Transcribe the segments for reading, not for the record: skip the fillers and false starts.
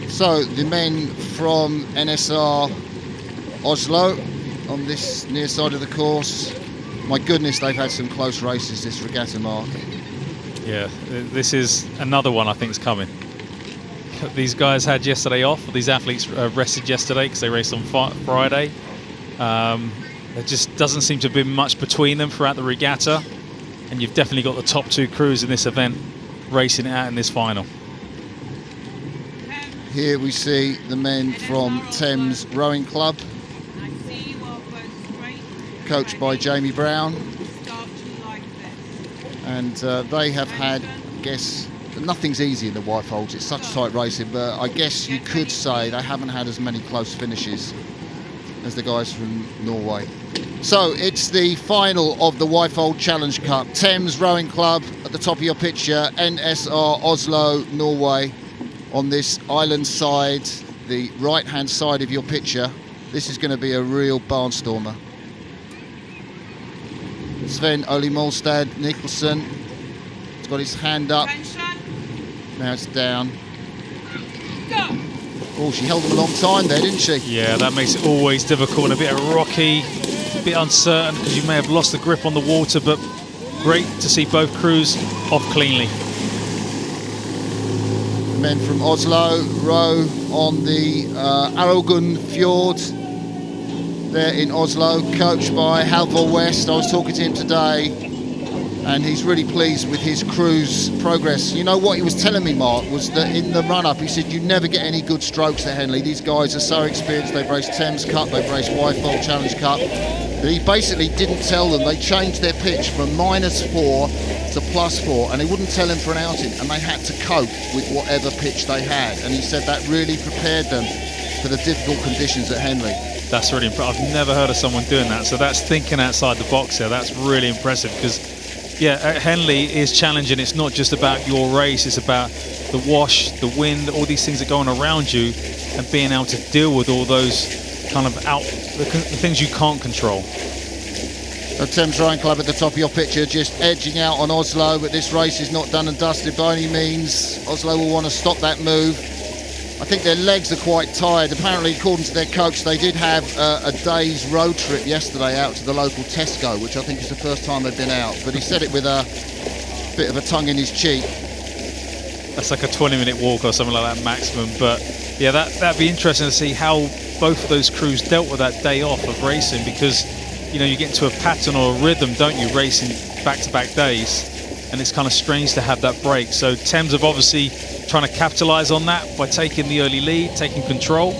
So the men from NSR Oslo on this near side of the course. My goodness, they've had some close races this regatta, Mark. Yeah, this is another one I think is coming. These guys had yesterday off. These athletes rested yesterday because they raced on Friday. There just doesn't seem to have been much between them throughout the regatta. And you've definitely got the top two crews in this event racing it out in this final. Here we see the men from Thames Rowing Club, coached by Jamie Brown. And they have had, I guess, nothing's easy in the Whitefolds. It's such tight racing, but I guess you could say they haven't had as many close finishes as the guys from Norway. So it's the final of the Whitefold Challenge Cup. Thames Rowing Club at the top of your picture, NSR Oslo, Norway. On this island side, the right-hand side of your picture, this is going to be a real barnstormer. Sven Ole Molstad Nicholson has got his hand up. Now it's down. Oh, she held him a long time there, didn't she? Yeah, that makes it always difficult and a bit rocky, a bit uncertain because you may have lost the grip on the water, but great to see both crews off cleanly. Men from Oslo row on the Arogun Fjord there in Oslo, coached by Halvor West. I was talking to him today and he's really pleased with his crew's progress. You know what he was telling me, Mark, was that in the run-up he said you never get any good strokes at Henley. These guys are so experienced. They've raced Thames Cup, they've raced Whitefold Challenge Cup. But he basically didn't tell them. They changed their pitch from -4 to +4, and he wouldn't tell them for an outing, and they had to cope with whatever pitch they had. And he said that really prepared them for the difficult conditions at Henley. That's really impressive. I've never heard of someone doing that. So that's thinking outside the box here. That's really impressive because, yeah, at Henley is challenging. It's not just about your race. It's about the wash, the wind, all these things that are going around you, and being able to deal with all those kind of the things you can't control. So Thames Rowing Club at the top of your picture, just edging out on Oslo, but this race is not done and dusted by any means. Oslo will want to stop that move. I think their legs are quite tired. Apparently, according to their coach, they did have a day's road trip yesterday out to the local Tesco, which I think is the first time they've been out. But he said it with a bit of a tongue in his cheek. That's like a 20-minute walk or something like that maximum. But yeah, that'd be interesting to see how both of those crews dealt with that day off of racing, because you know you get into a pattern or a rhythm, don't you, racing back-to-back days, and it's kind of strange to have that break. So Thames have obviously trying to capitalise on that by taking the early lead, taking control.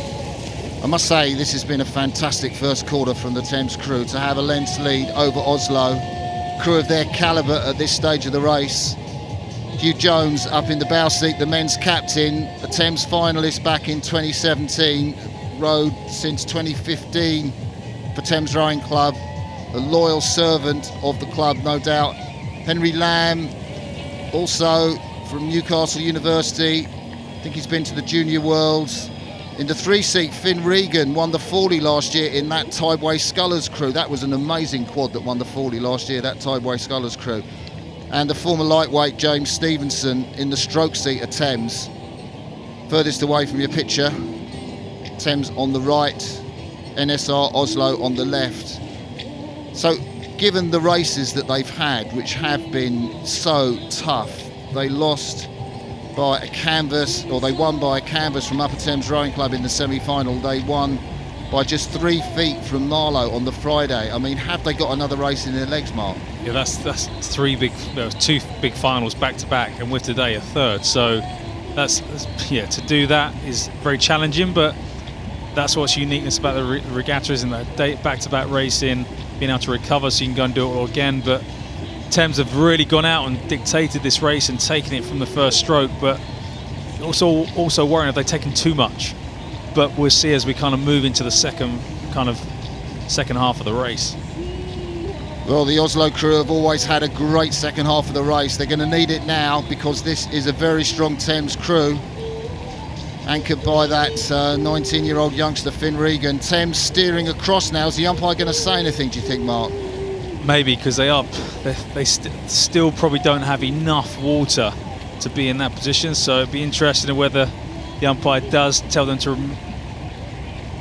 I must say this has been a fantastic first quarter from the Thames crew to have a length's lead over Oslo. Crew of their calibre at this stage of the race. Hugh Jones up in the bow seat, the men's captain, a Thames finalist back in 2017, rowed since 2015 for Thames Rowing Club, a loyal servant of the club, no doubt. Henry Lamb, also from Newcastle University, I think he's been to the Junior Worlds. In the three-seat, Finn Regan won the Fawley last year in that Tideway Scullers crew. That was an amazing quad that won the Fawley last year, that Tideway Scullers crew. And the former lightweight James Stevenson in the stroke seat at Thames. Furthest away from your picture, Thames on the right, NSR Oslo on the left. So given the races that they've had, which have been so tough, they lost by a canvas, or they won by a canvas from Upper Thames Rowing Club in the semi-final. They won by just 3 feet from Marlow on the Friday. I mean, have they got another race in their legs, Mark? Yeah, that's two big finals back to back, and with today a third. So that's to do that is very challenging, but that's what's uniqueness about the regatta, isn't that back to back racing, being able to recover so you can go and do it all again. But Thames have really gone out and dictated this race and taken it from the first stroke, but also worrying if they've taken too much. But we'll see as we kind of move into the second half of the race. Well, the Oslo crew have always had a great second half of the race. They're going to need it now because this is a very strong Thames crew, anchored by that 19-year-old youngster Finn Regan. Thames steering across now. Is the umpire going to say anything, do you think, Mark? maybe because they still probably don't have enough water to be in that position. So it'd be interesting in whether the umpire does tell them to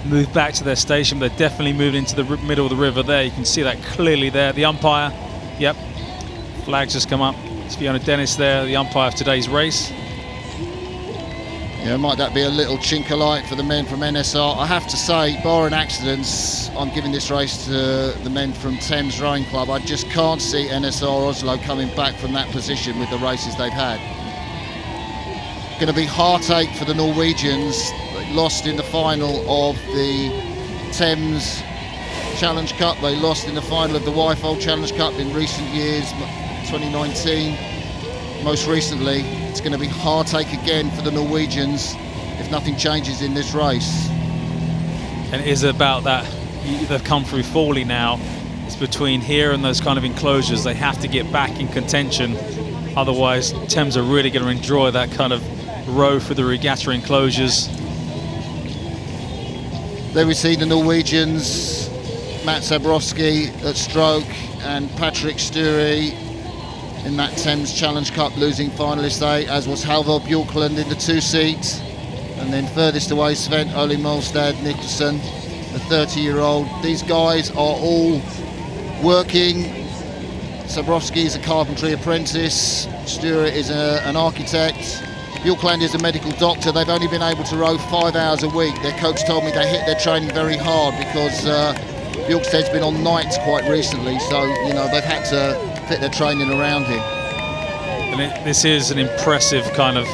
move back to their station. They're definitely moving into the middle of the river there. You can see that clearly there. The umpire, yep, flag's just come up. It's Fiona Dennis there, the umpire of today's race. Yeah, might that be a little chink of light for the men from NSR? I have to say, barring accidents, I'm giving this race to the men from Thames Rowing Club. I just can't see NSR Oslo coming back from that position with the races they've had. Going to be heartache for the Norwegians. They lost in the final of the Thames Challenge Cup. They lost in the final of the Wyfold Challenge Cup in recent years, 2019. Most recently, it's going to be heartache again for the Norwegians if nothing changes in this race. And it is about that. They've come through Fawley now. It's between here and those kind of enclosures. They have to get back in contention. Otherwise, Thames are really going to enjoy that kind of row through the regatta enclosures. There we see the Norwegians, Matt Zabrowski at stroke and Patrick Sture in that Thames Challenge Cup losing finalist day, as was Halvor Bjorklund in the 2 seats. And then furthest away, Sven Ole Molstad Nicholson, the 30-year-old. These guys are all working. Zabrowski is a carpentry apprentice. Sture is an architect. Bjorklund is a medical doctor. They've only been able to row 5 hours a week. Their coach told me they hit their training very hard because Bjorksted's been on nights quite recently, so you know they've had to fit their training around him. And this is an impressive kind of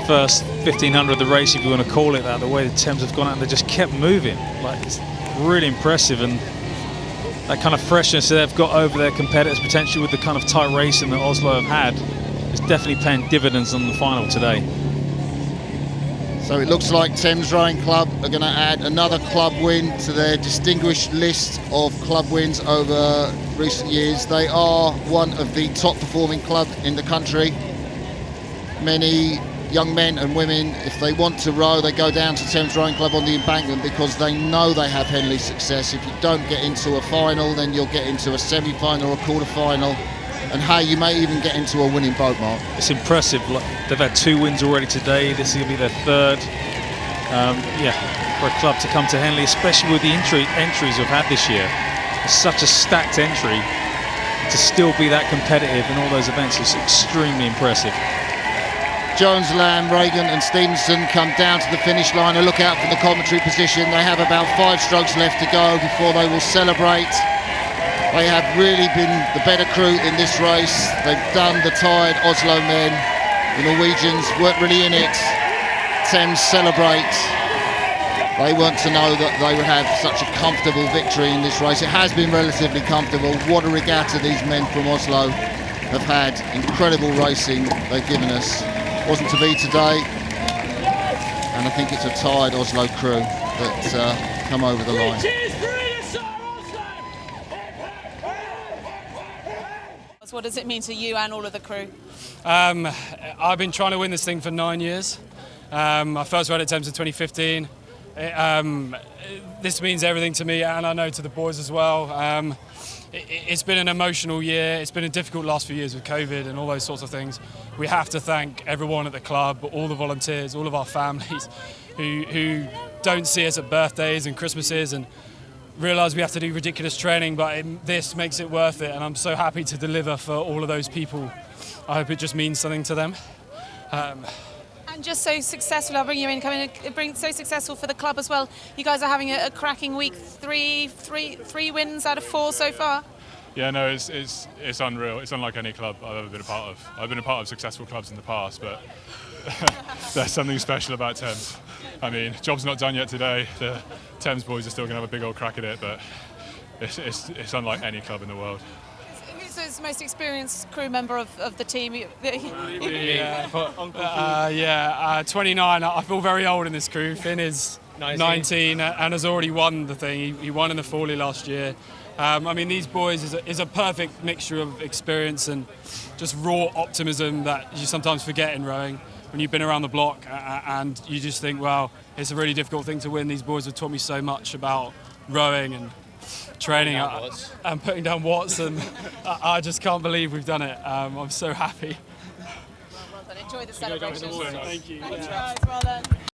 first 1500 of the race, if you want to call it that. The way the Thames have gone out and they just kept moving, like it's really impressive. And that kind of freshness that they've got over their competitors, potentially with the kind of tight racing that Oslo have had, is definitely paying dividends on the final today. So it looks like Thames Rowing Club are going to add another club win to their distinguished list of club wins over recent years. They are one of the top performing clubs in the country. Many young men and women, if they want to row, they go down to Thames Rowing Club on the embankment because they know they have Henley success. If you don't get into a final, then you'll get into a semi-final or a quarter-final. And hey, you may even get into a winning boat, Mark. It's impressive. They've had 2 wins already today. This will be their 3rd. Yeah, for a club to come to Henley, especially with the entries we've had this year. It's such a stacked entry. To still be that competitive in all those events is extremely impressive. Jones, Lamb, Reagan and Stevenson come down to the finish line and look out from the commentary position. They have about 5 strokes left to go before they will celebrate. They have really been the better crew in this race. They've done the tired Oslo men. The Norwegians weren't really in it. Thames celebrate. They weren't to know that they would have such a comfortable victory in this race. It has been relatively comfortable. What a regatta these men from Oslo have had. Incredible racing they've given us. Wasn't to be today. And I think it's a tired Oslo crew that come over the line. What does it mean to you and all of the crew? I've been trying to win this thing for 9 years. I first rode at Thames in 2015. This means everything to me, and I know to the boys as well. It's been an emotional year. It's been a difficult last few years with COVID and all those sorts of things. We have to thank everyone at the club, all the volunteers, all of our families who don't see us at birthdays and Christmases and realise we have to do ridiculous training, but this makes it worth it, and I'm so happy to deliver for all of those people. I hope it just means something to them. And just so successful, I'll bring you in, so successful for the club as well. You guys are having a cracking week, three wins out of 4 so far. Yeah, no, it's unreal. It's unlike any club I've ever been a part of. I've been a part of successful clubs in the past, but there's something special about Thames. I mean, job's not done yet today. The Thames boys are still going to have a big old crack at it, but it's unlike any club in the world. Who's the most experienced crew member of the team? 29. I feel very old in this crew. Finn is 19 and has already won the thing. He won in the Fawley last year. I mean, these boys is a perfect mixture of experience and just raw optimism that you sometimes forget in rowing when you've been around the block, and you just think, well, it's a really difficult thing to win. These boys have taught me so much about rowing, and training and putting down watts, and I just can't believe we've done it. I'm so happy. Well done. Enjoy the celebration. Thank you. Thanks, guys. Well done.